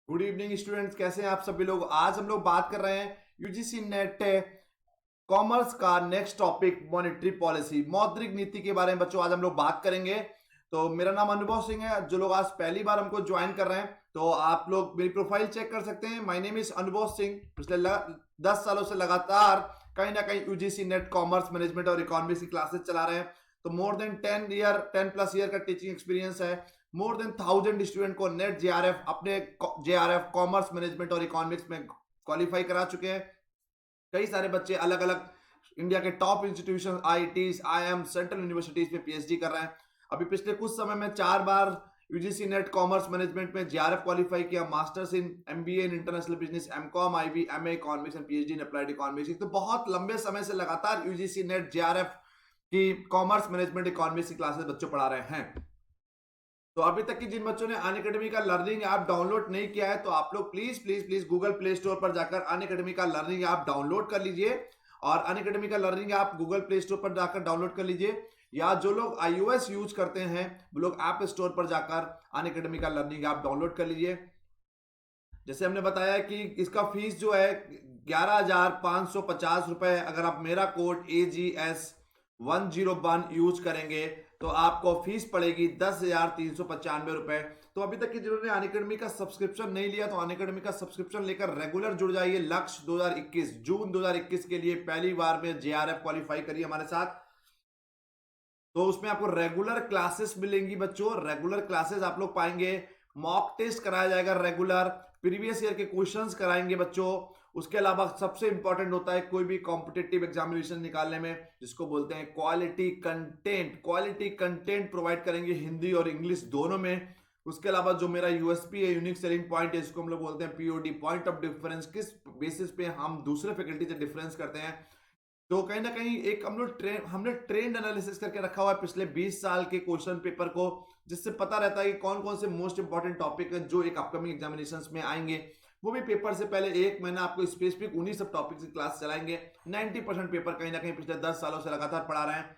Good evening students, कैसे हैं आप सभी लोग। आज हम लोग बात कर रहे हैं यूजीसी नेट कॉमर्स का नेक्स्ट टॉपिक मॉनेटरी पॉलिसी, मौद्रिक नीति के बारे में बच्चों आज हम लोग बात करेंगे। तो मेरा नाम अनुभव सिंह है। जो लोग आज पहली बार हमको ज्वाइन कर रहे हैं तो आप लोग मेरी प्रोफाइल चेक कर सकते हैं। माय नेम इज अनुभव सिंह। पिछले 10 सालों से लगातार कहीं ना कहीं यूजीसी नेट कॉमर्स मैनेजमेंट और इकोनॉमिक्स की क्लासेस चला रहे हैं। तो मोर देन 10 प्लस ईयर का टीचिंग एक्सपीरियंस है। मोर देन 1000 स्टूडेंट को नेट जेआरएफ अपने जेआरएफ कॉमर्स मैनेजमेंट और इकोनॉमिक्स में क्वालिफाई करा चुके हैं। कई सारे बच्चे अलग अलग इंडिया के top institution IITs, IIM, central universities में पीएचडी कर रहे हैं। अभी पिछले कुछ समय में 4 बार यूजीसी नेट कॉमर्स मैनेजमेंट में जेआरएफ क्वालिफाई किया। Masters in MBA in international business, MCom, IB, MA economics and PhD in applied economics. तो बहुत लंबे समय से लगातार यूजीसी नेट जेआरएफ की कॉमर्स मैनेजमेंट इकोनॉमिक्स की क्लासेस बच्चों पढ़ा रहे हैं। तो अभी तक की जिन बच्चों ने अनअकैडमी का लर्निंग ऐप डाउनलोड नहीं किया है तो आप लोग please please please Google play store पर जाकर अनअकैडमी का लर्निंग ऐप डाउनलोड कर लीजिए। और अनअकैडमी का learning app Google play store पर जाकर डाउनलोड कर लीजिए, या जो लोग iOS यूज करते हैं वो लोग ऐप स्टोर पर जाकर अनअकैडमी का लर्निंग ऐप डाउनलोड कर लीजिए। जैसे हमने बताया कि इसका फीस जो है 11,550 रुपए। अगर आप मेरा कोड AGS101 यूज करेंगे तो आपको फीस पड़ेगी 10,395 रुपए। तो अभी तक की जिन्होंने अनअकैडमी का सब्सक्रिप्शन नहीं लिया तो अनअकैडमी का सब्सक्रिप्शन लेकर रेगुलर जुड़ जाइए। लक्ष्य 2021 जून 2021 के लिए पहली बार में जेआरएफ क्वालिफाई करिए हमारे साथ। तो उसमें आपको रेगुलर क्लासेस मिलेंगी बच्चों, रेगुलर क्लासेस आप लोग पाएंगे। मॉक टेस्ट कराया जाएगा रेगुलर, प्रीवियस ईयर के क्वेश्चंस कराएंगे बच्चों। उसके अलावा सबसे इंपॉर्टेंट होता है कोई भी कॉम्पिटिटिव एग्जामिनेशन निकालने में, जिसको बोलते हैं quality content. Quality content provide करेंगे हिंदी और इंग्लिश दोनों में। उसके अलावा जो मेरा यूएसपी है, यूनिक सेलिंग पॉइंट है, इसको हम लोग बोलते हैं पीओडी, पॉइंट ऑफ डिफरेंस। किस बेसिस पे हम दूसरे फैकल्टी से डिफरेंस करते हैं। तो कहीं ना कहीं एक हमने ट्रेंड एनालिसिस करके रखा हुआ है पिछले 20 साल के क्वेश्चन पेपर को, जिससे पता रहता है कि कौन कौन से मोस्ट इंपॉर्टेंट टॉपिक है जो एक अपकमिंग एग्जामिनेशंस में आएंगे। वो भी पेपर से पहले एक महीना आपको स्पेसिफिक उन्हीं सब टॉपिक की क्लास चलाएंगे। 90% पेपर कहीं ना कहीं पिछले 10 सालों से लगातार पढ़ा रहे हैं।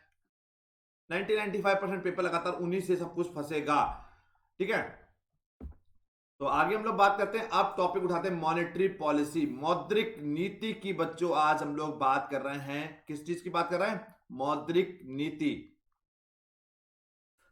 90-95% पेपर लगातार उन्हीं से सब कुछ फंसेगा। ठीक है, तो आगे हम लोग बात करते हैं। अब टॉपिक उठाते हैं मॉनेटरी पॉलिसी, मौद्रिक नीति की। बच्चों आज हम लोग बात कर रहे हैं, किस चीज की बात कर रहे हैं? मौद्रिक नीति।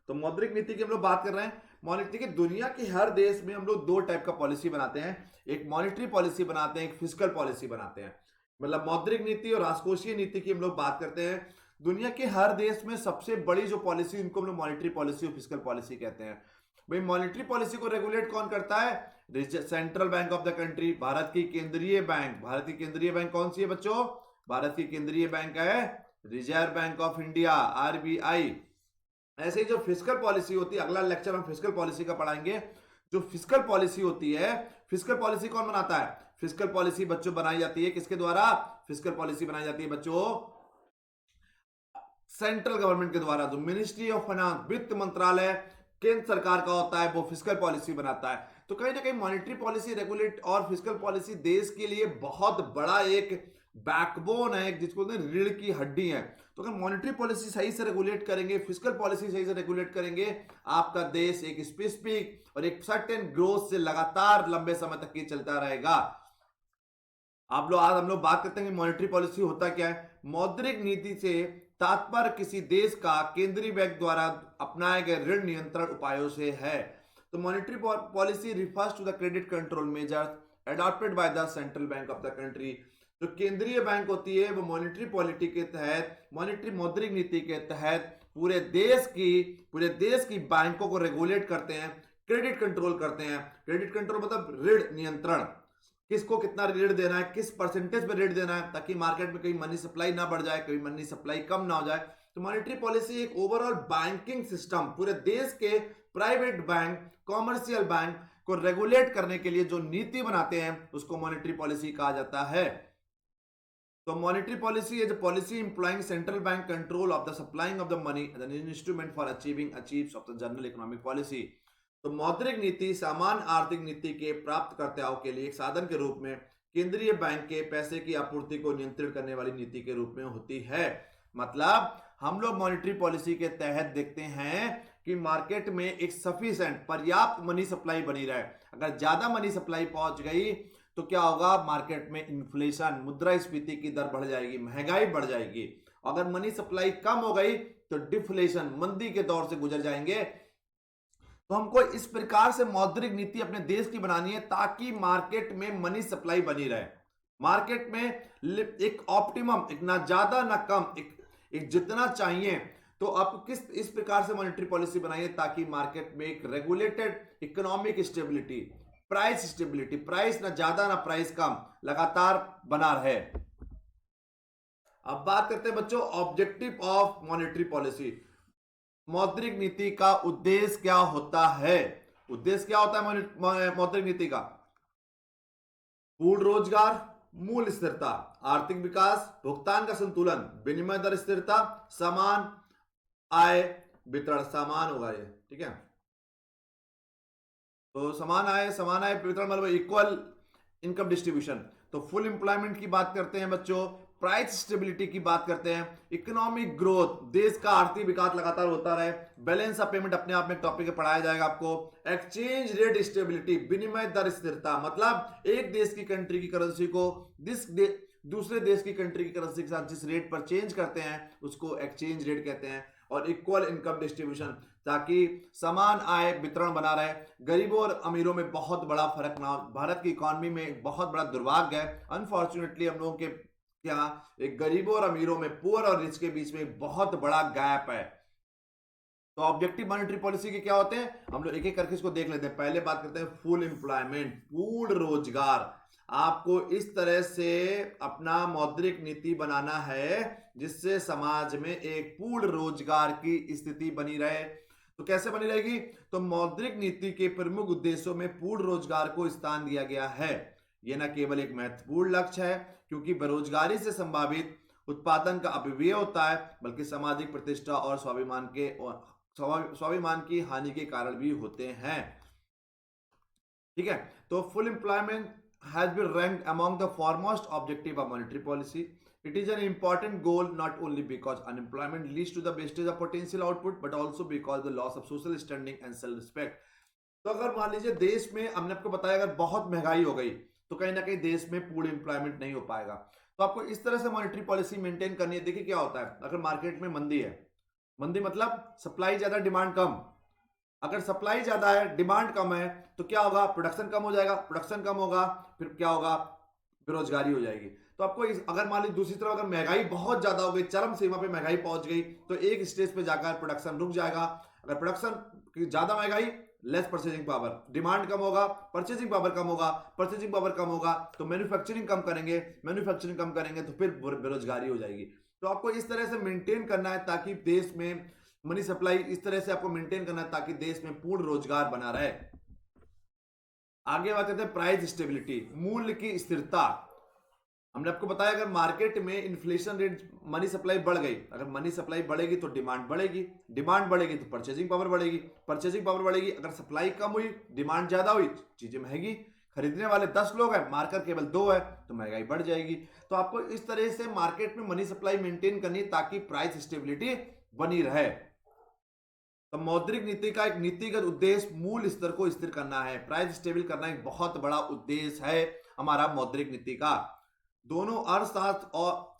तो मौद्रिक नीति की हम लोग बात कर रहे हैं। मॉनेटरी की दुनिया के हर देश में हम लोग दो टाइप का पॉलिसी बनाते हैं, एक मॉनेटरी पॉलिसी बनाते हैं, एक फिस्कल पॉलिसी बनाते हैं। मतलब मौद्रिक नीति और राजकोषीय नीति की हम लोग बात करते हैं। दुनिया के हर देश में सबसे बड़ी जो पॉलिसी, उनको हम लोग मॉनेटरी पॉलिसी और फिस्कल पॉलिसी कहते हैं। भाई मॉनेटरी पॉलिसी को रेगुलेट कौन करता है? Central bank of the country, Bharat की केंद्रीय बैंक। भारत की केंद्रीय बैंक कौन सी है बच्चों? भारत की केंद्रीय बैंक है reserve Bank of India, RBI. ऐसे ही जो फिस्कल पॉलिसी होती है, अगला लेक्चर हम फिस्कल पॉलिसी का पढ़ाएंगे। जो फिस्कल पॉलिसी होती है, फिस्कल पॉलिसी कौन बनाता है? फिस्कल पॉलिसी बच्चों बनाई जाती है किसके द्वारा? फिस्कल पॉलिसी बनाई जाती है बच्चों सेंट्रल गवर्नमेंट के द्वारा। जो मिनिस्ट्री ऑफ फाइनेंस, वित्त मंत्रालय केंद्र सरकार का होता है, वो फिस्कल पॉलिसी बनाता है। तो कहीं ना कहीं मॉनेटरी पॉलिसी रेगुलेट और फिस्कल पॉलिसी देश के लिए बहुत बड़ा एक बैकबोन है, जिसको रीढ़ की हड्डी है। तो अगर मॉनेटरी पॉलिसी सही से रेगुलेट करेंगे, फिस्कल पॉलिसी सही से रेगुलेट करेंगे, आपका देश एक स्पेसिफिक और एक सर्टेन ग्रोथ से लगातार लंबे समय तक ये चलता रहेगा। आप लोग आज हम लोग बात करते हैं कि मॉनेटरी पॉलिसी होता क्या है। मौद्रिक नीति से तात्पर्य किसी देश का केंद्रीय बैंक द्वारा अपनाए गए ऋण नियंत्रण उपायों से है। तो monetary policy refers to the credit control measures adopted by the central bank of the country. जो केंद्रीय बैंक होती है वो मॉनेटरी पॉलिसी के तहत, मॉनेटरी मौद्रिक नीति के तहत पूरे देश की बैंकों को रेगुलेट करते हैं, क्रेडिट कंट्रोल करते हैं। क्रेडिट कंट्रोल मतलब ऋण नियंत्रण, किसको कितना ऋण देना है, किस परसेंटेज में ऋण देना है, ताकि मार्केट में कहीं मनी सप्लाई ना बढ़ जाए, कहीं मनी सप्लाई कम ना हो जाए। तो मॉनेटरी पॉलिसी एक ओवरऑल बैंकिंग सिस्टम, पूरे देश के प्राइवेट बैंक, कॉमर्शियल बैंक को रेगुलेट करने के लिए जो नीति बनाते हैं उसको मॉनेटरी पॉलिसी कहा जाता है। तो monetary policy is a policy employing central bank control of the supplying of the money as an instrument for achieves of the general economic policy. तो मौद्रिक नीति सामान्य आर्थिक नीति के प्राप्तकर्ताओं के लिए एक साधन के रूप में केंद्रीय बैंक के पैसे की आपूर्ति को नियंत्रित करने वाली नीति के रूप में होती है। मतलब हम लोग मॉनेटरी पॉलिसी के तहत देखते हैं कि मार्केट में एक सफिशिएंट पर्याप्त मनी सप्लाई बनी रहे। अगर ज्यादा मनी सप्लाई पहुंच गई तो क्या होगा, मार्केट में इन्फ्लेशन, मुद्रास्फीति की दर बढ़ जाएगी, महंगाई बढ़ जाएगी। अगर मनी सप्लाई कम हो गई तो डिफ्लेशन, मंदी के दौर से गुजर जाएंगे। तो हमको इस प्रकार से मौद्रिक नीति अपने देश की बनानी है ताकि मार्केट में मनी सप्लाई बनी रहे। मार्केट में एक ऑप्टिमम, एक ना ज्यादा ना कम, एक जितना चाहिए। तो आपको किस इस प्रकार से मॉनेटरी पॉलिसी बनाइए ताकि मार्केट में एक regulated economic stability, price stability, price ना ज्यादा ना प्राइस कम, लगातार बना रहे। अब बात करते हैं बच्चों ऑब्जेक्टिव ऑफ मॉनेटरी पॉलिसी। मौद्रिक नीति का उद्देश्य क्या होता है? उद्देश्य क्या होता है मौद्रिक नीति का? पूर्ण रोजगार, मूल्य स्थिरता, आर्थिक विकास, भुगतान का संतुलन, विनिमय दर स्थिरता, समान आय वितरण, समान होगा ये, ठीक है। तो समान आय वितरण मतलब इक्वल इनकम डिस्ट्रीब्यूशन। तो फुल एम्प्लॉयमेंट की बात करते हैं बच्चों, प्राइस स्टेबिलिटी की बात करते हैं, इकोनॉमिक ग्रोथ, देश का आर्थिक विकास लगातार होता रहे, बैलेंस ऑफ पेमेंट अपने आप में टॉपिक पढ़ाया जाएगा आपको, एक्सचेंज रेट स्टेबिलिटी, विनिमय दर स्थिरता, मतलब एक देश की कंट्री की करेंसी को दूसरे देश की कंट्री की करेंसी के साथ जिस रेट पर चेंज करते हैं उसको एक्सचेंज रेट कहते हैं। और इक्वल इनकम डिस्ट्रीब्यूशन, ताकि समान आय वितरण बना रहे, गरीबों और अमीरों में बहुत बड़ा फर्क ना। भारत की इकोनॉमी में बहुत बड़ा दुर्भाग्य है, अनफॉर्चुनेटली हम लोगों के क्या एक गरीबों और अमीरों में, पुअर और रिच के बीच में बहुत बड़ा गैप है। तो ऑब्जेक्टिव मॉनेटरी पॉलिसी के क्या होते हैं, हम लोग एक एक करके इसको देख लेते हैं। पहले बात करते हैं फुल एम्प्लॉयमेंट, पूर्ण रोजगार। आपको इस तरह से अपना मौद्रिक नीति बनाना है जिससे समाज में एक पूर्ण रोजगार की स्थिति बनी रहे। तो कैसे बनी रहेगी? तो मौद्रिक नीति के प्रमुख उद्देश्यों में पूर्ण रोजगार को स्थान दिया गया है। यह न केवल एक महत्वपूर्ण लक्ष्य है क्योंकि बेरोजगारी से संभावित उत्पादन का अपव्यय होता है, बल्कि सामाजिक प्रतिष्ठा और स्वाभिमान की हानि के कारण भी होते हैं। ठीक है, तो full employment has been ranked among the foremost objective of monetary policy. It is an important goal not only because unemployment leads to the wastage of potential output but also because the loss of social standing and self respect. तो अगर मान लीजिए देश में, हमने आपको बताया, अगर बहुत महंगाई हो गई तो कहीं ना कहीं देश में पूर्ण एम्प्लॉयमेंट नहीं हो पाएगा। तो आपको इस तरह से मॉनेटरी पॉलिसी मेंटेन करनी है। देखिए क्या होता है, अगर मार्केट में मंदी है, मंदी मतलब सप्लाई ज्यादा डिमांड कम। अगर सप्लाई ज्यादा है डिमांड कम है तो क्या होगा, प्रोडक्शन कम हो जाएगा, प्रोडक्शन कम होगा, फिर क्या होगा, बेरोजगारी हो जाएगी। तो आपको अगर मान लीजिए दूसरी तरफ अगर महंगाई बहुत ज्यादा हो गई, चरम सीमा पे महंगाई पहुंच गई, तो एक स्टेज पे जाकर प्रोडक्शन रुक जाएगा। अगर प्रोडक्शन ज्यादा महंगाई, लेस परचेजिंग पावर, डिमांड कम होगा, परचेजिंग पावर कम होगा, परचेजिंग पावर कम होगा तो मैन्युफैक्चरिंग कम करेंगे, मैन्युफैक्चरिंग कम करेंगे तो फिर बेरोजगारी हो जाएगी। तो आपको इस तरह से मेंटेन करना है ताकि देश में मनी सप्लाई, इस तरह से आपको मेंटेन करना है ताकि देश में पूर्ण रोजगार बना रहे। आगे बात करते हैं प्राइस स्टेबिलिटी, मूल्य की स्थिरता। हमने आपको बताया अगर मार्केट में इन्फ्लेशन रेट, मनी सप्लाई बढ़ गई, अगर मनी सप्लाई बढ़ेगी तो डिमांड बढ़ेगी, डिमांड बढ़ेगी तो परचेजिंग पावर बढ़ेगी, परचेजिंग पावर बढ़ेगी, अगर सप्लाई कम हुई, डिमांड ज्यादा हुई, चीजें महंगी, खरीदने वाले 10 लोग हैं, मार्कर केवल 2 है तो महंगाई बढ़ जाएगी। तो आपको इस तरह से मार्केट में मनी सप्लाई मेंटेन करनी ताकि प्राइस स्टेबिलिटी बनी रहे। तो मौद्रिक नीति का एक नीतिगत उद्देश्य मूल्य स्तर को स्थिर करना है, प्राइस स्टेबल करना एक बहुत बड़ा उद्देश्य है हमारा मौद्रिक नीति का। दोनों अर्थशास्त्र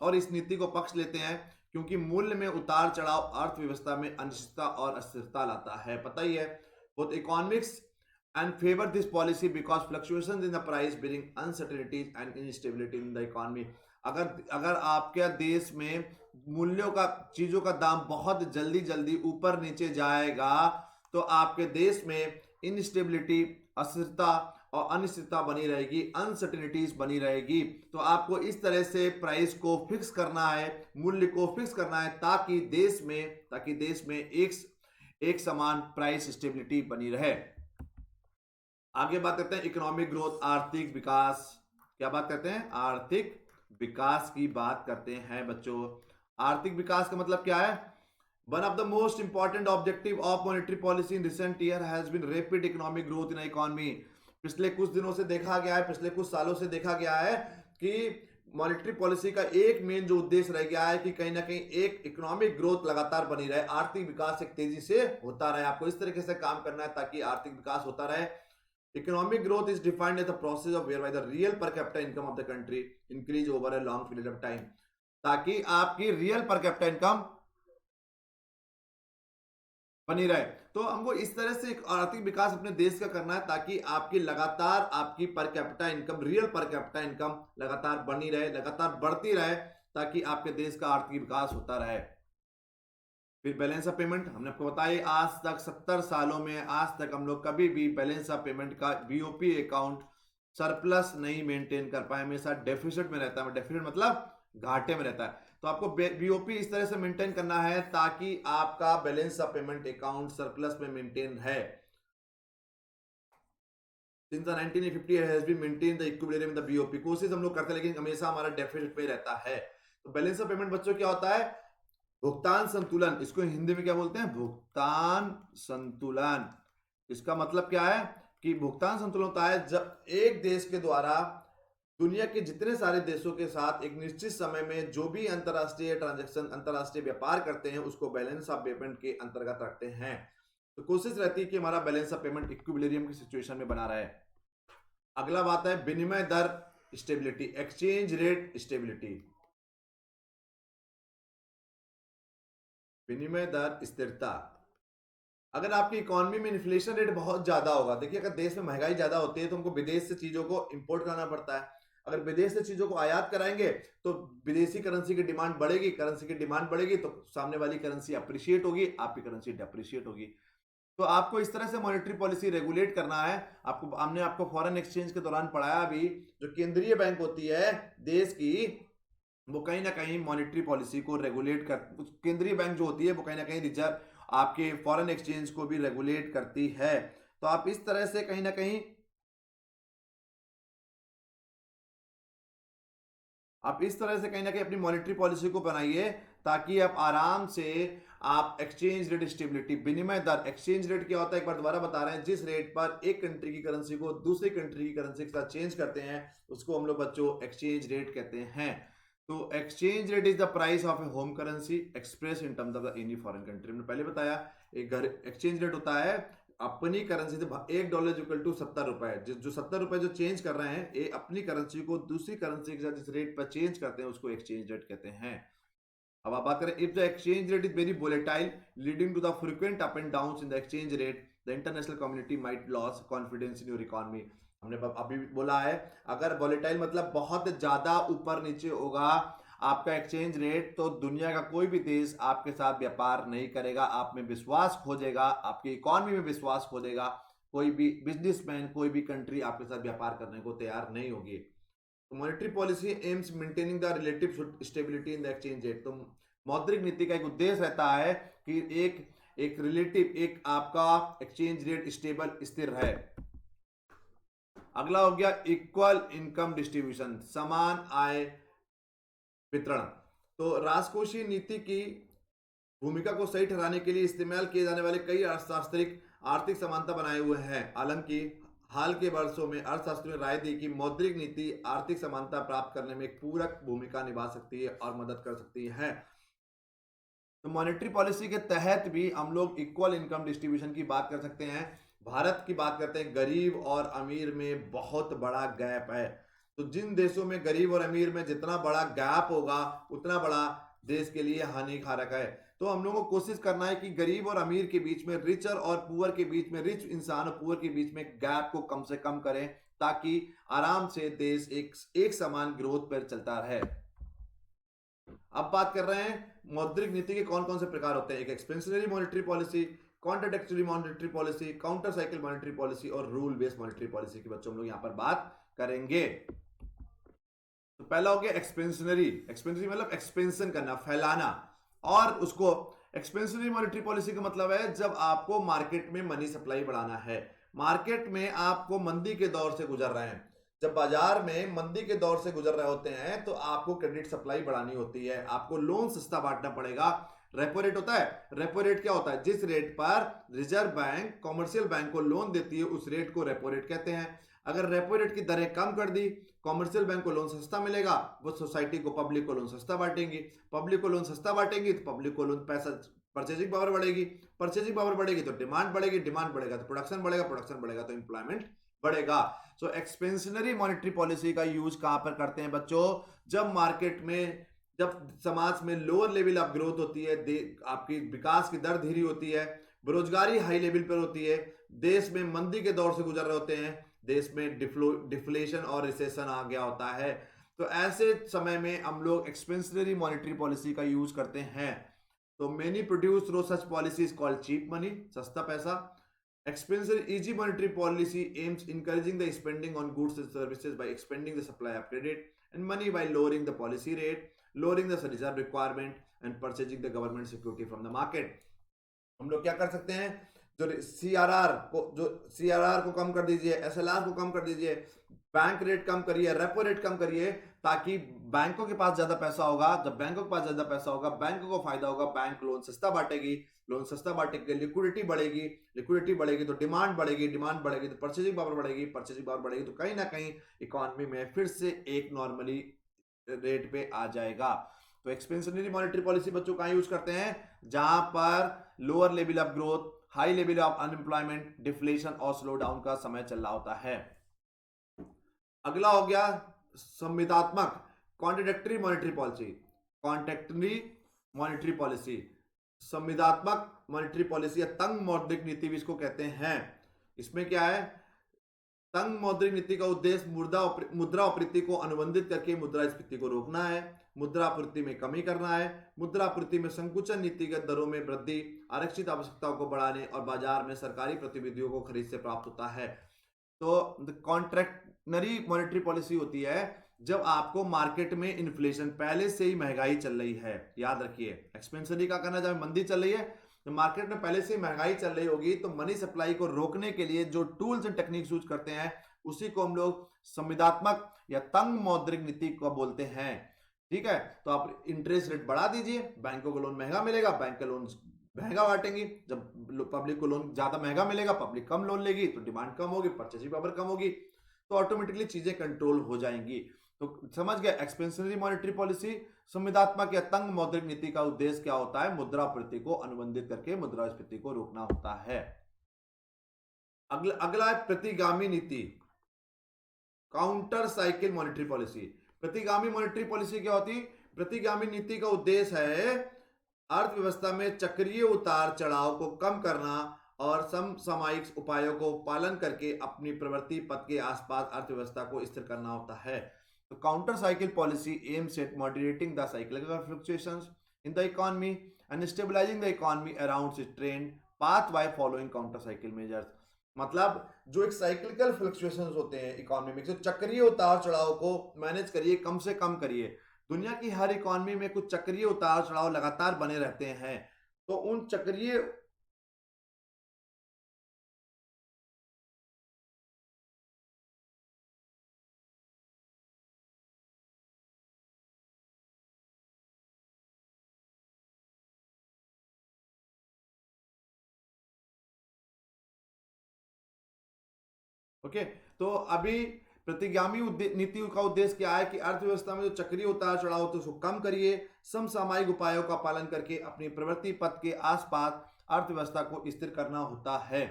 और इस नीति को पक्ष लेते हैं क्योंकि मूल्य में उतार चढ़ाव अर्थव्यवस्था में अनिश्चितता और अस्थिरता लाता है। पता ही है, both economics and favour this policy because fluctuations in the price bring uncertainties and instability in the economy. अगर आपके देश में मूल्यों का, चीजों का दाम बहुत जल्दी जल्दी ऊपर नीचे जाएगा तो आपके देश में इनस्टेबिलिटी, अस्थिरता और अनिश्चितता बनी रहेगी, अनसर्टेनिटीज बनी रहेगी। तो आपको इस तरह से प्राइस को फिक्स करना है, मूल्य को फिक्स करना है ताकि देश में एक समान प्राइस स्टेबिलिटी बनी रहे। आगे बात करते हैं इकोनॉमिक ग्रोथ, आर्थिक विकास। क्या बात करते हैं? आर्थिक विकास की बात करते हैं बच्चों। आर्थिक विकास का मतलब क्या है? One of the most important objective of monetary policy in recent year has been rapid economic growth in economy. पिछले कुछ दिनों से देखा गया है, पिछले कुछ सालों से देखा गया है कि मॉनेटरी पॉलिसी का एक मेन जो उद्देश्य रह गया है कि कहीं ना कहीं एक इकोनॉमिक ग्रोथ लगातार बनी रहे, आर्थिक विकास एक तेजी से होता रहे। आपको इस तरीके से काम करना है ताकि आर्थिक विकास होता रहे। Economic growth is defined as the process of whereby the real per capita income of the country increase over a long period of time, ताकि आपकी रियल पर कैपिटा इनकम बनी रहे। तो हमको इस तरह से एक आर्थिक विकास अपने देश का करना है ताकि आपकी लगातार आपकी पर capita income, real per capita income लगातार बनी रहे, लगातार बढ़ती रहे, ताकि आपके देश का आर्थिक विकास होता रहे। फिर बैलेंस ऑफ पेमेंट हमने आपको बताया, आज तक 70 सालों में आज तक हम लोग कभी भी बैलेंस ऑफ पेमेंट का बीओपी अकाउंट सरप्लस नहीं मेंटेन कर पाए, हमेशा डेफिसिट में रहता है। डेफिसिट मतलब घाटे में रहता है। तो आपको बीओपी इस तरह से मेंटेन करना है ताकि आपका balance of payment account surplus में मेंटेन है। Since the 1950 has been maintained the equilibrium in the BOP, कोशिश हम लोग करते हैं लेकिन हमेशा हमारा डेफिसिट पे रहता है। तो बैलेंस ऑफ पेमेंट बच्चों क्या होता है? भुगतान संतुलन। इसको हिंदी में क्या बोलते हैं? भुगतान संतुलन। इसका मतलब क्या है कि भुगतान संतुलन होता है जब एक देश के द्वारा दुनिया के जितने सारे देशों के साथ एक निश्चित समय में जो भी अंतरराष्ट्रीय ट्रांजैक्शन, अंतरराष्ट्रीय व्यापार करते हैं, उसको बैलेंस ऑफ पेमेंट के अंतर्गत रखते हैं। तो कोशिश रहती है कि हमारा बैलेंस ऑफ पेमेंट इक्विलिब्रियम की सिचुएशन में बना रहे। अगला बात है विनिमय दर स्टेबिलिटी, एक्सचेंज रेट स्टेबिलिटी। विनिमय दर स्थिरता। अगर आपकी इकोनॉमी में इन्फ्लेशन रेट बहुत ज्यादा होगा, देखिए अगर देश में महंगाई ज्यादा होती है तो हमको विदेश से चीजों को इंपोर्ट कराना पड़ता है। अगर विदेश से चीजों को आयात कराएंगे तो विदेशी करेंसी की डिमांड बढ़ेगी, करेंसी की डिमांड बढ़ेगी तो सामने वाली करेंसी अप्रिशिएट होगी, आपकी करेंसी डेप्रिशिएट होगी। तो आपको इस तरह से मॉनेटरी पॉलिसी रेगुलेट करना है। हमने आपको फॉरेन एक्सचेंज के दौरान पढ़ाया भी, जो केंद्रीय बैंक होती है देश की, वो कहीं ना कहीं मॉनेटरी पॉलिसी को रेगुलेट कर, केंद्रीय बैंक जो होती है वो कहीं ना कहीं रिजर्व आपके फॉरेन एक्सचेंज को भी रेगुलेट करती है। तो आप इस तरह से कहीं ना कहीं अपनी मॉनेटरी पॉलिसी को बनाइए ताकि आप आराम से आप एक्सचेंज रेट स्टेबिलिटी, विनिमय दर। एक्सचेंज रेट क्या होता है एक बार दोबारा बता रहे हैं, जिस रेट पर एक कंट्री की करेंसी को दूसरी कंट्री की करेंसी के साथ चेंज करते हैं उसको हम लोग बच्चों एक्सचेंज रेट कहते हैं। तो exchange rate is the price of A home currency express in terms of any foreign country. हमने पहले बताया एक घर एक्सचेंज रेट होता है अपनी करेंसी से $1 इक्वल टू 70 रुपए। जो 70 रुपए जो चेंज कर रहे हैं, ये अपनी करेंसी को दूसरी करेंसी के साथ जिस रेट पर चेंज करते हैं उसको एक्सचेंज रेट कहते हैं। अब आप बात करें, if the exchange rate is very volatile leading to the frequent up and down in the exchange rate, the international community might loss confidence in your economy. हमने अभी बोला है अगर वोलेटाइल मतलब बहुत ज्यादा ऊपर नीचे होगा आपका एक्सचेंज रेट, तो दुनिया का कोई भी देश आपके साथ व्यापार नहीं करेगा, आप में विश्वास खो जाएगा, आपकी इकोनॉमी में विश्वास खो देगा, कोई भी बिजनेसमैन, कोई भी कंट्री आपके साथ व्यापार करने को तैयार नहीं होगी। तो monetary policy AIIMS maintaining the relative stability in the exchange rate. तो मौद्रिक नीति का एक उद्देश्य रहता है कि एक रिलेटिव, एक आपका एक्सचेंज रेट स्टेबल, स्थिर है। अगला हो गया इक्वल इनकम डिस्ट्रीब्यूशन, समान आय वितरण। तो राजकोषीय नीति की भूमिका को सही ठहराने के लिए इस्तेमाल किए जाने वाले कई अर्थशास्त्रिक आर्थिक समानता बनाए हुए हैं। हालांकि हाल के वर्षों में अर्थशास्त्रियों ने राय दी कि मौद्रिक नीति आर्थिक समानता प्राप्त करने में एक पूरक भूमिका निभा सकती है और मदद कर सकती है। तो मॉनेटरी पॉलिसी के तहत भी हम लोग इक्वल इनकम डिस्ट्रीब्यूशन की बात कर सकते हैं। भारत की बात करते हैं, गरीब और अमीर में बहुत बड़ा गैप है। तो जिन देशों में गरीब और अमीर में जितना बड़ा गैप होगा उतना बड़ा देश के लिए हानिकारक है। तो हम लोगों को कोशिश करना है कि गरीब और अमीर के बीच में, रिचर और पुअर के बीच में, रिच इंसान और पुअर के बीच में गैप को कम से कम करें ताकि आराम से देश एक समान ग्रोथ पर चलता रहे। अब बात कर रहे हैं मौद्रिक नीति के कौन कौन से प्रकार होते हैं। एक expansionary monetary policy, contradictory monetary policy, counter cycle monetary policy और रूल बेस्ड मॉनेटरी पॉलिसी की बच्चों हम लोग यहां पर बात करेंगे। तो पहला हो गया एक्सपेंशनरी। एक्सपेंशनरी मतलब एक्सपेंशन करना, फैलाना। और उसको एक्सपेंशनरी मॉनेटरी पॉलिसी का मतलब है जब आपको मार्केट में मनी सप्लाई बढ़ाना है, मार्केट में आपको मंदी के दौर से गुजर रहे हैं, जब बाजार में मंदी के दौर से गुजर रहे होते हैं तो आपको क्रेडिट सप्लाई बढ़ानी होती है, आपको लोन सस्ता बांटना पड़ेगा रेपो रेट होता है, रेपो रेट क्या होता है, जिस रेट पर रिजर्व बैंक कॉमर्शियल बैंक को लोन देती है उस रेट को रेपो रेट कहते हैं। अगर रेपो रेट की दरें कम कर दी, कॉमर्शियल बैंक को लोन सस्ता मिलेगा, वो सोसाइटी को पब्लिक को लोन सस्ता बांटेंगी, पब्लिक को लोन सस्ता बांटेंगी तो पब्लिक को लोन पैसा, परचेजिंग पावर बढ़ेगी, परचेजिंग पावर बढ़ेगी तो डिमांड बढ़ेगी, डिमांड बढ़ेगा तो प्रोडक्शन बढ़ेगा, प्रोडक्शन बढ़ेगा तो एम्प्लॉयमेंट बढ़ेगा। सो एक्सपेंशनरी मॉनेटरी पॉलिसी का यूज कहां पर करते हैं बच्चों, जब मार्केट में, जब समाज में लोअर लेवल ऑफ ग्रोथ होती है, आपकी विकास की दर धीरे होती है, बेरोजगारी हाई लेवल पर होती है, देश में मंदी के दौर से गुजर रहे होते हैं, देश में डिफ्लेशन और रिसेशन आ गया होता है, तो ऐसे समय में हम लोग एक्सपेंशनरी मॉनेटरी पॉलिसी का यूज करते हैं। तो money produce through such policy is called cheap money, सस्ता पैसा। Expensive easy monetary policy aims encouraging the spending on goods and services by expanding the supply of credit and money by lowering the policy rate, lowering the reserve requirement and purchasing the government security from the market। हम लोग क्या कर सकते हैं, जो CRR को कम कर दीजिए, एसएलआर को कम कर दीजिए, बैंक रेट कम करिए, रेपो रेट कम करिए, ताकि बैंकों के पास ज्यादा पैसा होगा। जब बैंकों के पास ज्यादा पैसा होगा, बैंकों को फायदा होगा, बैंक लोन सस्ता बांटेगी, लोन सस्ता बांटेगी, लिक्विडिटी बढ़ेगी, लिक्विडिटी बढ़ेगी तो डिमांड बढ़ेगी, डिमांड बढ़ेगी तो परचेजिंग पावर बढ़ेगी, परचेजिंग पावर बढ़ेगी तो कहीं ना कहीं इकोनॉमी में फिर से एक नॉर्मली रेट पे आ जाएगा। तो एक्सपेंशनरी मॉनेटरी पॉलिसी बच्चों कहां यूज करते हैं, जहां पर lower level of growth, high level of unemployment, deflation और स्लो डाउन का समय चल रहा होता है। अगला हो गया संविदात्मक contradictory monetary policy. Contradictory monetary policy, संविदात्मक मॉनेटरी पॉलिसी या तंग मौद्रिक नीति भी इसको कहते हैं। इसमें क्या है, तंग मौद्रिक नीति का उद्देश्य मुद्रास्फीति को अनुबंधित करके मुद्रास्फीति को रोकना है, मुद्रापूर्ति में कमी करना है, मुद्रापूर्ति में संकुचन, नीतिगत दरों में वृद्धि, आरक्षित आवश्यकताओं को बढ़ाने और बाजार में सरकारी प्रतिनिधियों को खरीद से प्राप्त होता है। तो कॉन्ट्रैक्शनरी मॉनेटरी पॉलिसी होती है जब आपको मार्केट में इन्फ्लेशन, पहले से ही महंगाई चल रही है, याद रखिए। एक्सपेंशनरी का कहना जब मंदी चल रही है तो मार्केट में पहले से ही महंगाई चल रही होगी, तो मनी सप्लाई को रोकने के लिए जो टूल्स एंड टेक्निक्स यूज करते हैं उसी को हम लोग संविदात्मक या तंग मौद्रिक नीति को बोलते हैं। ठीक है, तो आप इंटरेस्ट रेट बढ़ा दीजिए, बैंकों को लोन महंगा मिलेगा, बैंक के लोन महंगा बांटेंगे, जब पब्लिक को लोन ज्यादा महंगा मिलेगा, पब्लिक कम लोन लेगी तो डिमांड कम होगी, परचेजिंग पावर कम होगी, तो ऑटोमेटिकली चीजें कंट्रोल हो जाएंगी। तो समझ गए, एक्सपेंशनरी मॉनेटरी पॉलिसी, संविदात्मक या तंग मौद्रिक नीति का उद्देश्य क्या होता है, मुद्रापूर्ति को अनुबंधित करके मुद्रास्फीति को रोकना होता है। अगला है प्रतिगामी नीति, काउंटर साइकिल मॉनेटरी पॉलिसी। प्रतिगामी मॉनेटरी पॉलिसी क्या होती है, प्रतिगामी नीति का उद्देश्य है अर्थव्यवस्था में चक्रीय उतार चढ़ाव को कम करना और समसामयिक उपायों को पालन करके अपनी प्रवृत्ति पथ के आसपास अर्थव्यवस्था को स्थिर करना होता है। तो counter cycle policy aims at moderating the cyclical fluctuations in the economy and stabilising the economy around its trend path by following counter cycle measures. मतलब जो एक साइक्लिकल फ्लक्चुएशंस होते हैं इकोनॉमी में, चक्रीय उतार चढ़ाव को मैनेज करिए, कम से कम करिए। दुनिया की हर इकोनॉमी में कुछ चक्रीय उतार चढ़ाव लगातार बने रहते हैं, तो उन चक्रीय ओके। तो अभी प्रतिगामी नीति का उद्देश्य क्या है कि अर्थव्यवस्था में जो चक्रीय उतार चढ़ाव होते हैं उसको कम करिए, समसामयिक उपायों का पालन करके अपनी प्रवृत्ति पथ के आसपास अर्थव्यवस्था को स्थिर करना होता है।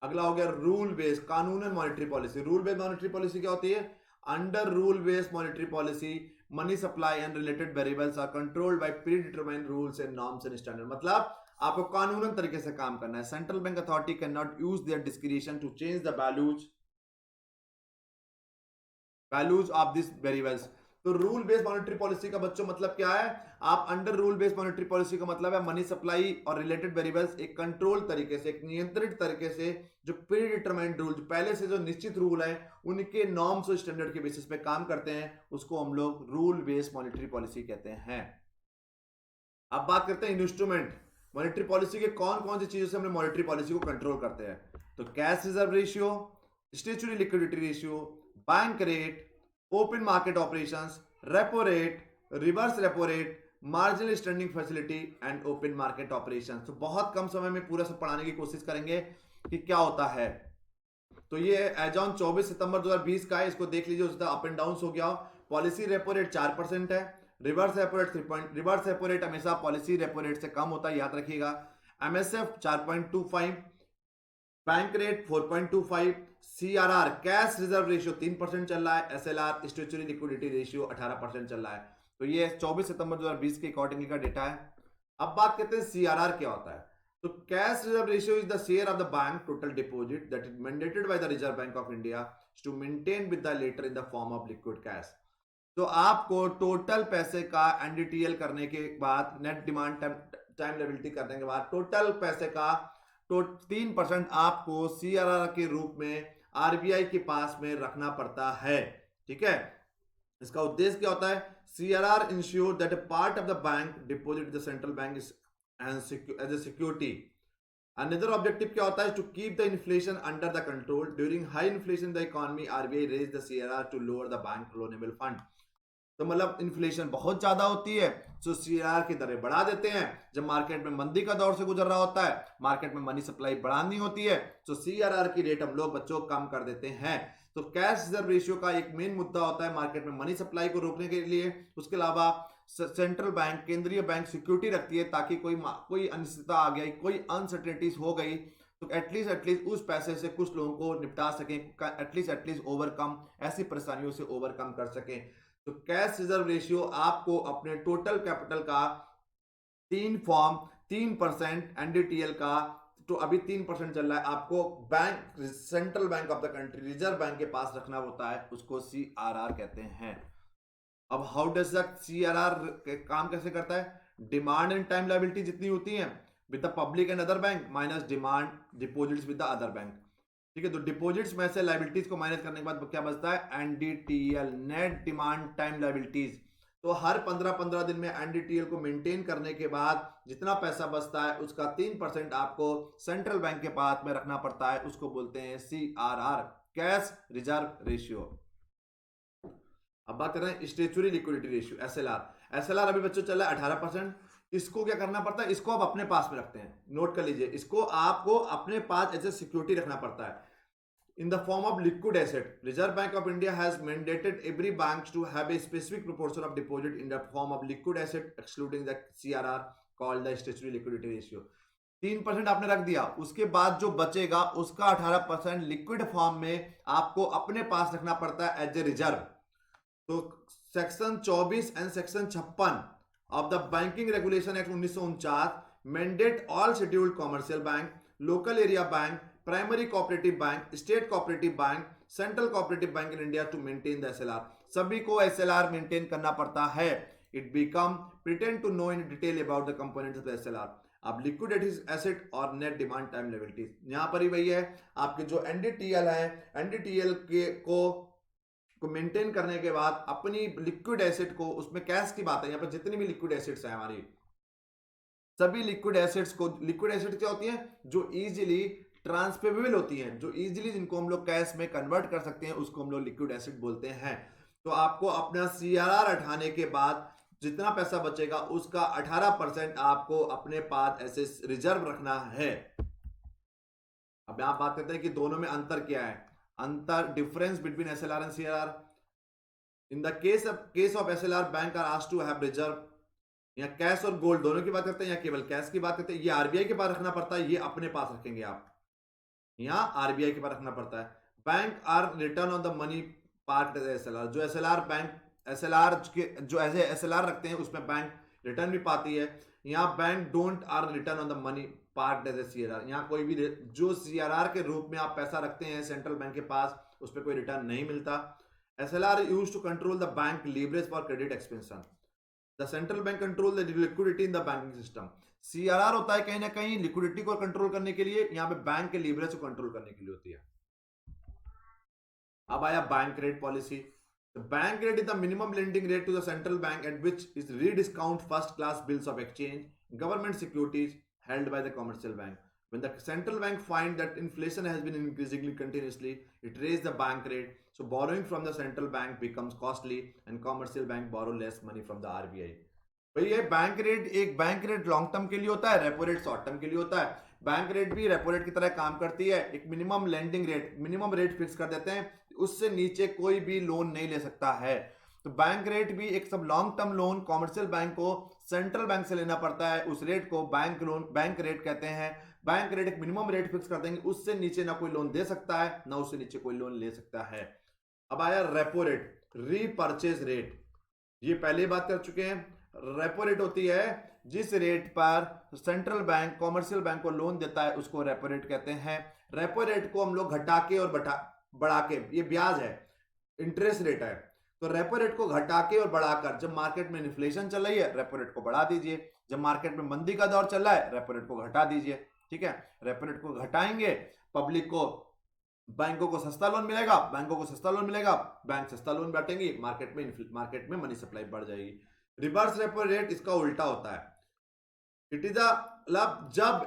अगला हो गया रूल बेस्ड कानूनन monetary policy. Rule based monetary policy क्या होती है, under rule based monetary policy money supply and related variables are controlled by predetermined rules and norms and standard. मतलब आपको कानूनन तरीके से काम करना है। Central bank authority can not use their discretion to change the values of this variables. तो rule based monetary policy का बच्चों मतलब क्या है, आप under rule based monetary policy का मतलब है मनी सप्लाई और रिलेटेड वेरिएबल्स एक कंट्रोल तरीके से, एक नियंत्रित तरीके से, जो प्री डिटरमाइंड रूल, पहले से जो निश्चित रूल है उनके नॉर्म्स और स्टैंडर्ड के बेसिस पे काम करते हैं, उसको हम लोग रूल बेस्ड मॉनेटरी पॉलिसी कहते हैं। अब बात करते हैं इंस्ट्रूमेंट। मॉनेटरी पॉलिसी के कौन कौन सी चीजों से हमने मॉनेटरी पॉलिसी को कंट्रोल करते हैं, तो cash reserve ratio, statutory liquidity ratio, bank rate, open market operations, repo rate, reverse repo rate, marginal standing facility and open market operation. तो बहुत कम समय में पूरा सब पढ़ाने की कोशिश करेंगे कि क्या होता है। तो ये एज ऑन 24 सितंबर 2020 का है, इसको देख लीजिए, उसका अप एंड डाउन हो गया। पॉलिसी रेपो रेट 4% है, reverse repo rate 3 reverse repo rate हमेशा पॉलिसी रेपो रेट से कम होता है, याद रखिएगा। MSF 4.25, bank rate 4.25, CRR cash reserve ratio 3% चल रहा है, एसएलआर स्टैट्यूटरी लिक्विडिटी रेशियो 18% चल रहा है। तो ये 24 सितंबर 2020 के अकॉर्डिंगली का डेटा है। अब बात करते हैं सीआरआर क्या होता है। तो cash reserve ratio is the share of the bank total deposit that is mandated by the Reserve Bank of India to maintain with the latter in the form of liquid cash. तो आपको total पैसे का NDTL करने के बाद, net demand time liability करने के बाद, टोटल पैसे का तो 3% आपको सीआरआर के रूप में आरबीआई के पास में रखना पड़ता है। ठीक है, इसका उद्देश्य क्या होता है? CRR ensure that a part of the bank deposit the central bank is as a security. Another objective क्या होता है? To keep the inflation under the control during high inflation the economy, RBI raise the CRR to lower the bank loanable fund. तो मतलब inflation बहुत ज्यादा होती है तो सीआरआर की दरें बढ़ा देते हैं। जब मार्केट में मंदी का दौर से गुजर रहा होता है, मार्केट में मनी सप्लाई बढ़ानी होती है, तो सीआरआर की रेट हम लोग बच्चों कम कर देते हैं। तो कैश रिजर्व रेशियो का एक मेन मुद्दा होता है मार्केट में मनी सप्लाई को रोकने के लिए। उसके अलावा सेंट्रल बैंक, केंद्रीय बैंक सिक्योरिटी रखती है ताकि कोई अनिश्चितता आ गई, कोई अनसर्टेनिटीज हो गई, तो एटलीस्ट उस पैसे से कुछ लोगों को निपटा सकें, एटलीस्ट ओवरकम, ऐसी परेशानियों से ओवरकम कर सकें। तो कैश रिजर्व रेशियो आपको अपने टोटल कैपिटल का 3% एनडीटीएल का, तो अभी 3% चल रहा है, आपको bank, central bank of the country, reserve bank के पास रखना होता है, उसको सीआरआर कहते हैं। अब हाउ डज द सीआरआर काम कैसे करता है? डिमांड एंड टाइम लायबिलिटी जितनी होती है with the public and other bank minus demand deposits with the other bank. ठीक है, तो डिपॉजिट्स में से लायबिलिटीज को माइनस करने के बाद क्या बचता है? NDTL, net demand time liabilities. तो हर 15-15 दिन में एनडीटीएल को मेंटेन करने के बाद जितना पैसा बचता है उसका 3% आपको सेंट्रल बैंक के पास में रखना पड़ता है, उसको बोलते हैं सीआरआर, कैश रिजर्व रेशियो। अब बात कर रहे हैं statutory liquidity ratio, SLR. SLR अभी बच्चों चल रहा है 18%। इसको क्या करना पड़ता है? इसको आप अपने पास में रखते हैं, नोट कर लीजिए, इसको आपको अपने पास एज ए सिक्योरिटी रखना पड़ता है in the form of liquid asset. Reserve Bank of India has mandated every bank to have a specific proportion of deposit in the form of liquid asset excluding the CRR called the statutory liquidity ratio. 3% आपने रख दिया, उसके बाद जो बचेगा उसका 18% liquid form में आपको अपने पास रखना पड़ता है एज ए रिजर्व। तो section 24 and section 56 of the banking regulation act 1949 mandate all scheduled commercial bank, local area bank, primary cooperative bank, state cooperative bank, central cooperative bank in India to maintain the SLR. सभी को SLR maintain करना पड़ता है। It become pertinent to know in detail about the components of the SLR. अब liquid asset और net demand time liabilities, यहां पर ही वही है, आपके जो एनडीटीएल है, एनडीटीएल के को मेंटेन करने के बाद अपनी लिक्विड एसेट को, उसमें कैश की बात है यहां पर, जितनी भी लिक्विड एसेट्स है हमारी, सभी लिक्विड एसेट्स को, लिक्विड एसेट क्या होती है? जो इजीली ट्रांसफरेबल होती हैं, जो इजीली जिनको हम लोग कैश में कन्वर्ट कर सकते हैं, उसको हम लोग लिक्विड एसेट बोलते हैं। तो आपको अपना सीआरआर हटाने के बाद जितना पैसा बचेगा उसका 18% आपको अपने पास ऐसे रिजर्व रखना है। अब आप बात करते हैं कि दोनों में अंतर क्या है। अंतर, difference between SLR and CRR. In the case of SLR bank are asked to have reserve. यहाँ कैश और गोल्ड दोनों की बात करते हैं, या केवल कैश की बात करते हैं। ये आरबीआई के पास रखना पड़ता है, ये अपने पास रखेंगे आप, यहां आरबीआई के पास रखना पड़ता है। Bank are return on the money part SLR. जो एसएलआर बैंक, एसएलआर के जो एज एसएलआर रखते हैं उसमें बैंक रिटर्न भी पाती है। यहाँ bank don't are return on the money part as a CRR. यहाँ कोई भी जो सीआरआर के रूप में आप पैसा रखते हैं सेंट्रल बैंक के पास, उस पर कोई रिटर्न नहीं मिलता। SLR use to control the bank leverage for credit expansion. The central bank control the liquidity in the banking system. CRR होता है कहीं ना कहीं लिक्विडिटी को कंट्रोल करने के लिए, यहां पे बैंक के लीवरेज को कंट्रोल करने के लिए होती है। अब आया bank rate policy. Bank rate is the minimum lending rate to the central bank at which is rediscount first class bills of exchange, government securities held by the commercial bank. When the central bank find that inflation has been increasing continuously, it raise the bank rate. So borrowing from the central bank becomes costly and commercial bank borrow less money from the RBI. भाई ये bank rate, एक bank rate long term के लिए होता है, repo rate short term के लिए होता है। बैंक रेट भी रेपो रेट की तरह काम करती है, एक minimum lending rate, minimum rate fix कर देते हैं, उससे नीचे कोई भी लोन नहीं ले सकता है। तो बैंक रेट भी एक सब long term loan commercial bank को सेंट्रल बैंक से लेना पड़ता है, उस रेट को बैंक रेट कहते हैं। बैंक रेट एक मिनिमम रेट फिक्स कर देंगे, उससे नीचे ना कोई लोन दे सकता है ना उससे नीचे कोई लोन ले सकता है। अब आया रेपो रेट, रीपर्चेज रेट, ये पहले बात कर चुके हैं। रेपो रेट होती है जिस रेट पर सेंट्रल बैंक कॉमर्शियल बैंक को लोन देता है, उसको रेपो रेट कहते हैं। रेपो रेट को हम लोग घटा के और बढ़ा के, ये ब्याज है, इंटरेस्ट रेट है, तो रेपो रेट को घटा के और बढ़ाकर, जब मार्केट में इन्फ्लेशन चल रही है रेपो रेट को बढ़ा दीजिए, जब मार्केट में मंदी का दौर चल रहा है रेपो रेट को घटा दीजिए। ठीक है, रेपो रेट को घटाएंगे, पब्लिक को, बैंकों को सस्ता लोन मिलेगा, बैंकों को सस्ता लोन मिलेगा, बैंक सस्ता लोन बांटेंगी, मार्केट में मनी सप्लाई बढ़ जाएगी। रिवर्स रेपो रेट इसका उल्टा होता है। इट इज मतलब जब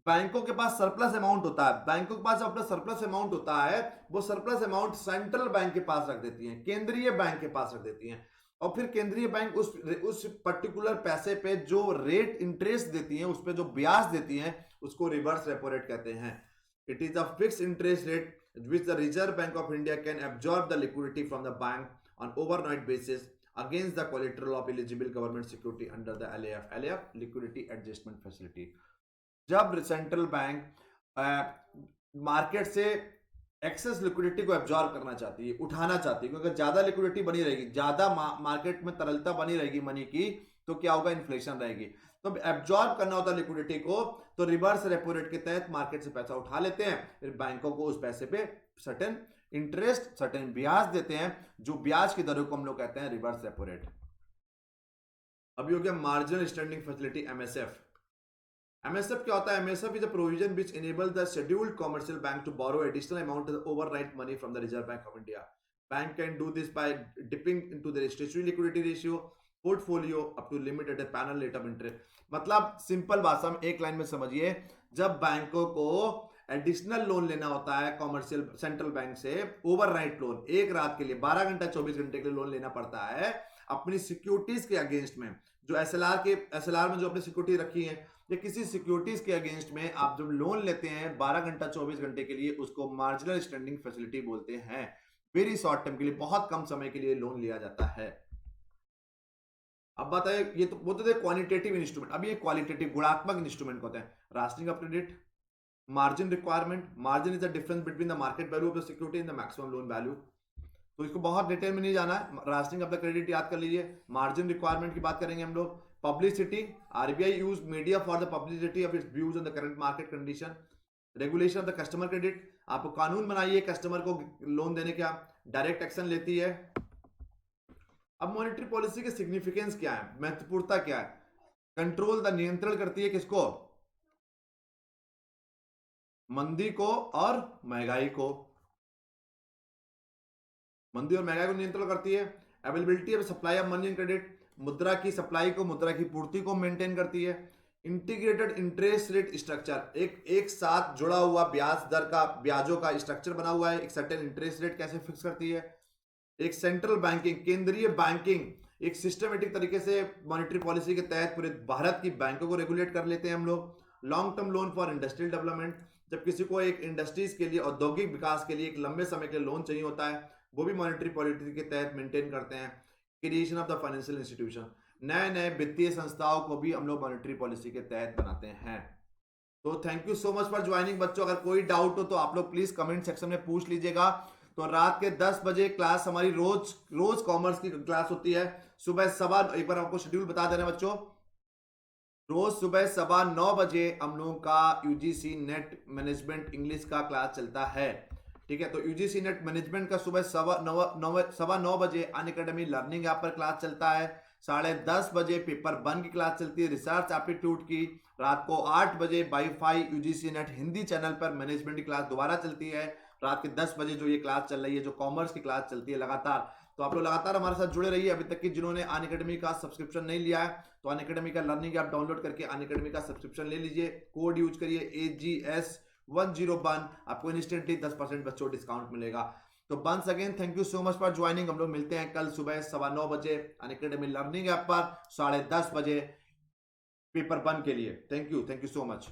बैंकों के पास सरप्लस अमाउंट होता है, बैंकों के पास अपना सरप्लस अमाउंट होता है, वो सरप्लस अमाउंट सेंट्रल बैंक के पास रख देती हैं, केंद्रीय बैंक के पास रख देती हैं, और फिर केंद्रीय बैंक उस पर्टिकुलर पैसे पे जो रेट इंटरेस्ट देती हैं, उस पे जो ब्याज देती हैं, उसको रिवर्स रेपो रेट कहते हैं। It is a fixed interest rate which the Reserve Bank of India can absorb the liquidity from the bank on overnight basis against the collateral of eligible government security under the LAF Liquidity Adjustment Facility। जब central bank market से access liquidity को absorb करना चाहती है, उठाना चाहती है, क्योंकि ज्यादा लिक्विडिटी बनी रहेगी, ज्यादा मार्केट में तरलता बनी रहेगी मनी की, तो क्या होगा, इन्फ्लेशन रहेगी। तो एब्जॉर्ब करना होता है लिक्विडिटी को, तो रिवर्स रेपो रेट के तहत मार्केट से पैसा उठा लेते हैं, फिर बैंकों को उस पैसे पे सर्टेन इंटरेस्ट, सर्टेन ब्याज देते हैं, जो ब्याज की दरों को हम लोग कहते हैं रिवर्स रेपो रेट। अभी हो गया marginal standing facility, MSF. MSF क्या होता है? MSF is a provision which enable the scheduled commercial bank to borrow additional amount of overnight money from the Reserve Bank of India. Bank can do this by dipping into the statutory liquidity ratio portfolio up to limit at a penal rate of interest. मतलब simple भाषा में एक line में समझिए, जब बैंकों को additional loan लेना होता है कॉमर्शियल सेंट्रल बैंक से, ओवरनाइट लोन, एक रात के लिए 12 घंटा 24 घंटे के लिए लोन लेना पड़ता है अपनी सिक्योरिटीज के अगेंस्ट में, जो एसएलआर में जो अपनी सिक्योरिटी रखी है, या किसी सिक्योरिटीज के अगेंस्ट में आप जब लोन लेते हैं 12 घंटा 24 घंटे के लिए, उसको मार्जिनल स्टैंडिंग फैसिलिटी बोलते हैं। वेरी शॉर्ट टर्म के लिए, बहुत कम समय के लिए लोन लिया जाता है। अब बताइए, ये तो वो तो थे क्वालिटेटिव इंस्ट्रूमेंट, अब ये क्वालिटेटिव गुणात्मक इंस्ट्रूमेंट होते हैं। Rationing of credit, margin requirement, margin is the difference between the market value of the security and the maximum loan value. तो इसको बहुत डिटेल में नहीं जाना है, राशनिंग ऑफ द क्रेडिट याद कर लीजिए। मार्जिन रिक्वायरमेंट की बात करेंगे हम लोग। Publicity, RBI use media for the publicity of its views on the current market condition. Regulation of the customer credit, आप कानून बनाइए कस्टमर को लोन देने का, डायरेक्ट एक्शन लेती है। अब मॉनेटरी पॉलिसी के सिग्निफिकेंस क्या है, महत्वपूर्णता क्या है? कंट्रोल द, नियंत्रण करती है किसको? मंदी को और महंगाई को, मंदी और महंगाई को नियंत्रण करती है। Availability of supply of money and credit, मुद्रा की सप्लाई को, मुद्रा की पूर्ति को मेंटेन करती है। इंटीग्रेटेड इंटरेस्ट रेट स्ट्रक्चर, एक साथ जुड़ा हुआ ब्याज दर का, ब्याजों का स्ट्रक्चर बना हुआ है, एक सर्टेन इंटरेस्ट रेट कैसे फिक्स करती है। एक सेंट्रल बैंकिंग, केंद्रीय बैंकिंग, एक सिस्टमेटिक तरीके से मॉनेटरी पॉलिसी के तहत पूरे भारत की बैंकों को रेगुलेट कर लेते हैं हम लोग। Long term loan for industrial development, जब किसी को एक इंडस्ट्रीज के लिए, औद्योगिक विकास के लिए एक लंबे समय के लिए लोन चाहिए होता है, वो भी मॉनेटरी पॉलिसी के तहत मेंटेन करते हैं। Creation of the financial institution, नए नए वित्तीय संस्थाओं को भी हम लोग मॉनेटरी पॉलिसी के तहत बनाते हैं। तो thank you so much for joining बच्चों। अगर कोई डाउट हो तो आप लोग प्लीज कमेंट सेक्शन में पूछ लीजिएगा। तो रात के 10 बजे क्लास हमारी रोज कॉमर्स की क्लास होती है। सुबह सवा, एक बार आपको शेड्यूल बता दे रहे हैं बच्चों, रोज सुबह 9:15 बजे हम लोगों का यूजीसी नेट मैनेजमेंट इंग्लिश का क्लास चलता है। ठीक है, तो यूजीसी नेट मैनेजमेंट का सुबह 9:15 बजे अनअकैडमी लर्निंग ऐप पर क्लास चलता है। 10:30 बजे पेपर 1 की क्लास चलती है, रिसर्च एप्टीट्यूड की। रात को 8 बजे wifi UGC net Hindi channel पर मैनेजमेंट की क्लास दोबारा चलती है। रात के 10 बजे जो ये क्लास चल रही है, जो कॉमर्स की क्लास चलती है लगातार, तो आप लोग लगातार हमारे साथ जुड़े रहिए। अभी तक की जिन्होंने अनअकैडमी का सब्सक्रिप्शन नहीं लिया है, तो अनअकैडमी का लर्निंग ऐप डाउनलोड करके अनअकैडमी का सब्सक्रिप्शन ले लीजिए। कोड यूज करिए AGS101, आपको इंस्टेंटली 10% बच्चों डिस्काउंट मिलेगा। तो once again thank you so much for joining. हम लोग मिलते हैं कल सुबह 9:15 बजे अनअकैडमी लर्निंग ऐप पर 10:30 बजे पेपर 1 के लिए। Thank you so much.